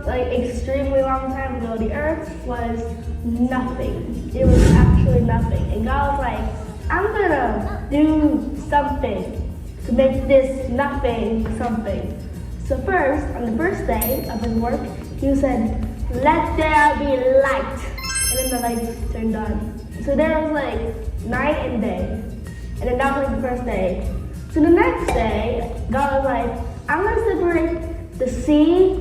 like extremely long time ago, the earth was nothing. It was actually nothing. And God was like, I'm gonna do something to make this nothing something. So first, on the first day of his work, he said, let there be light. And then the lights turned on. So there was like night and day. And then that was like the first day. So the next day, God was like, I'm gonna separate the sea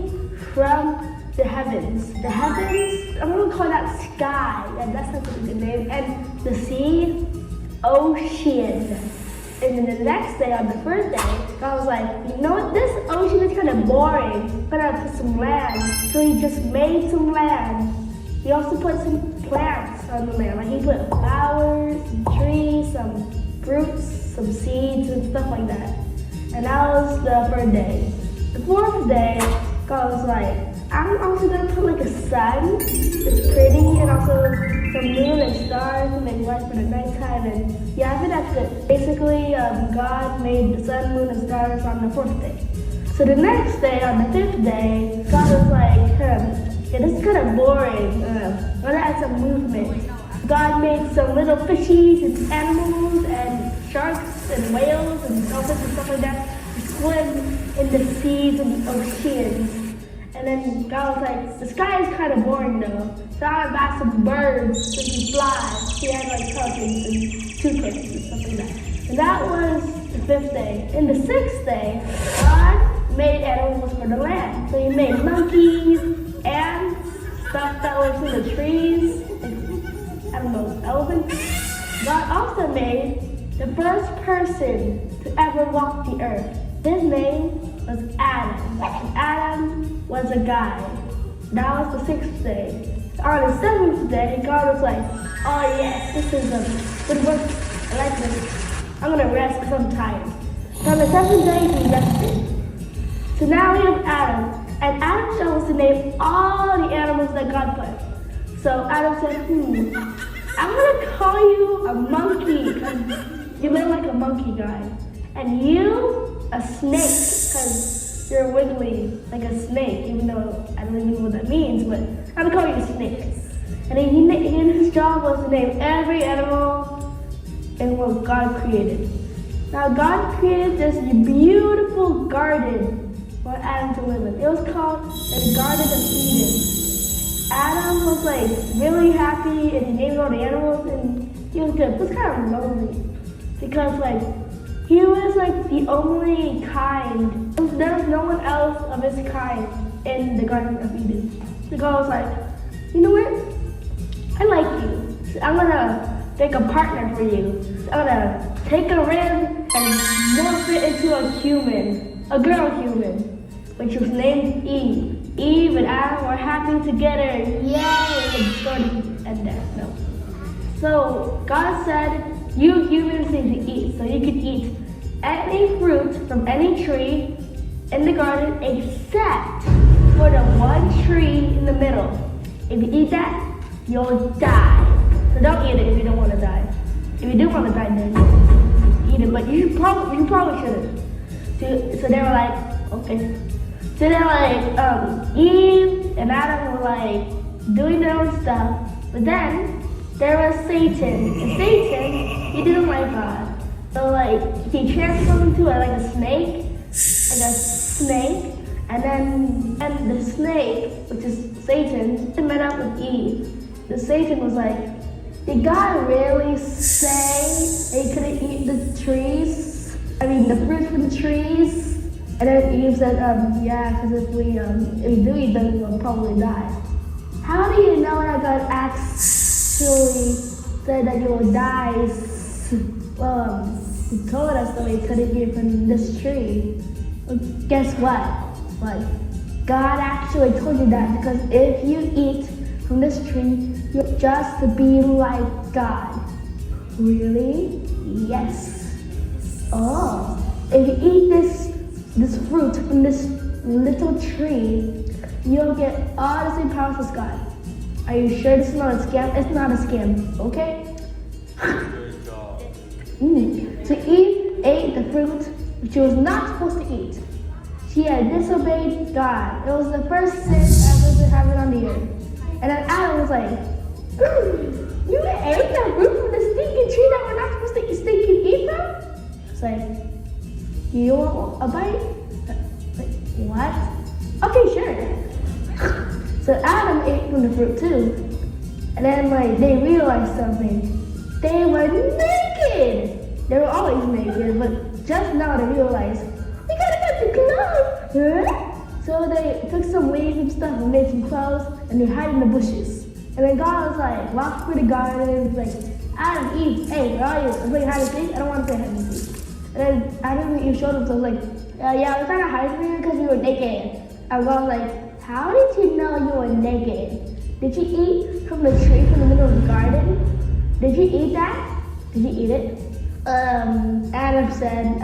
from the heavens. The heavens, I'm gonna call that sky. That's not a good name. And the sea, ocean. And then the next day, on the first day, God was like, you know what, this ocean is kind of boring. I'm gonna put some land. So he just made some land. He also put some plants on the land. Like he put flowers, some trees, some fruits, some seeds, and stuff like that. And that was the third day. The fourth day, God was like, I'm also gonna put like a sun. It's pretty, and also some moon and stars to make light for the nighttime. And yeah, I think that's good. Basically, God made the sun, moon, and stars on the fourth day. So the next day, on the fifth day, God was like, yeah, this is kind of boring. I'm gonna add some movement. God made some little fishies and animals and sharks and whales and dolphins and stuff like that to swim in the seas and the oceans. And then God was like, the sky is kind of boring though. So I would buy some birds that can fly. He had like pelicans and toucans and stuff like that. And that was the fifth day. And the sixth day, God made animals for the land. So he made monkeys, ants, stuff that lives in the trees, I don't know, elephants. God also made the first person to ever walk the earth. His name was Adam. And Adam was a guy. That was the sixth day. On the seventh day, God was like, oh yes, this is a good work. I like this. I'm gonna rest because I'm tired. So on the seventh day, he rested. So now we have Adam. And Adam chose to name all the animals that God put. So Adam said, I'm gonna call you a monkey because you look like a monkey guy. And you, a snake, because you're wiggly like a snake, even though I don't even know what that means, but I'm gonna call you a snake. And then his job was to name every animal in what God created. Now God created this beautiful garden for Adam to live in. It was called the Garden of Eden. Adam was like really happy and he named all the animals and he was good. It was kind of lonely because like he was like the only kind. There was no one else of his kind in the Garden of Eden. So God was like, you know what? I like you. So I'm gonna make a partner for you. So I'm gonna take a rib and morph it into a human, a girl human, which was named Eve. Eve and Adam were happy together. Yay! The story ended there. No. So God said, you humans need to eat. So you can eat any fruit from any tree in the garden except for the one tree in the middle. If you eat that, you'll die. So don't eat it if you don't want to die. If you do want to die, then eat it. But you probably shouldn't. So they were like, okay. So then like Eve and Adam were like doing their own stuff, but then there was Satan, and Satan, he didn't like God. So like he transformed into like a snake, and the snake, which is Satan, met up with Eve. The Satan was like, did God really say that he couldn't eat the trees? I mean the fruit from the trees? And then Eve said, yeah, because if we do eat them, we'll probably die. How do you know that God actually said that you will die? Well, he told us that we couldn't eat from this tree. Well, guess what? Like, God actually told you that because if you eat from this tree, you'll just be like God. Really? Yes. Oh, if you eat this fruit from this little tree, you'll get all the same powers as God. Are you sure this is not a scam? It's not a scam, okay? So Eve ate the fruit which she was not supposed to eat. She had disobeyed God. It was the first sin ever. like, you ate the fruit from the stinking tree that we're not supposed to stinking eat from? It's like, you want a bite? Like, what? Okay, sure. So Adam ate from the fruit too. And then like they realized something. They were naked. They were always naked, but just now they realized, we gotta get the clothes. So they took some leaves and stuff and made some clothes, and they hid in the bushes. And then God was like, walk through the garden, like, Adam, Eve, hey, where are you? I'm playing hide and seek. I don't want to play hide and seek. And then Adam and Eve showed themselves like, yeah, we're trying to hide from you because we were naked. And God was like, how did you know you were naked? Did you eat from the tree from the middle of the garden? Did you eat that? Did you eat it? Adam said,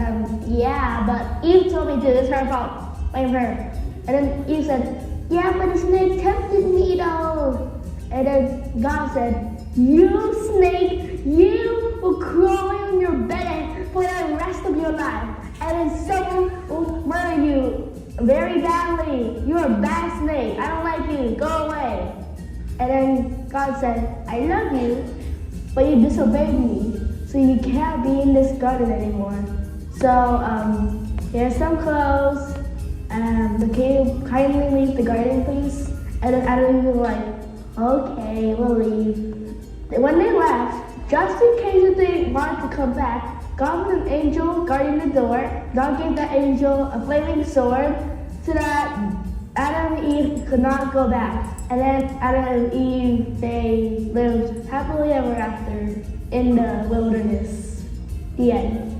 yeah, but Eve told me to. It's her fault. Blame her. And then Eve said, yeah, but the snake tempted me though. And then God said, you snake, you will crawl on your belly for the rest of your life. And then someone will murder you very badly. You're a bad snake. I don't like you. Go away. And then God said, I love you, but you disobeyed me. So you can't be in this garden anymore. So here's some clothes. Can you kindly leave the garden, please? And then Adam was like, okay, we'll leave. When they left, just in case if they wanted to come back, God put an angel guarding the door. God gave that angel a flaming sword so that Adam and Eve could not go back. And then Adam and Eve, they lived happily ever after in the wilderness. The end.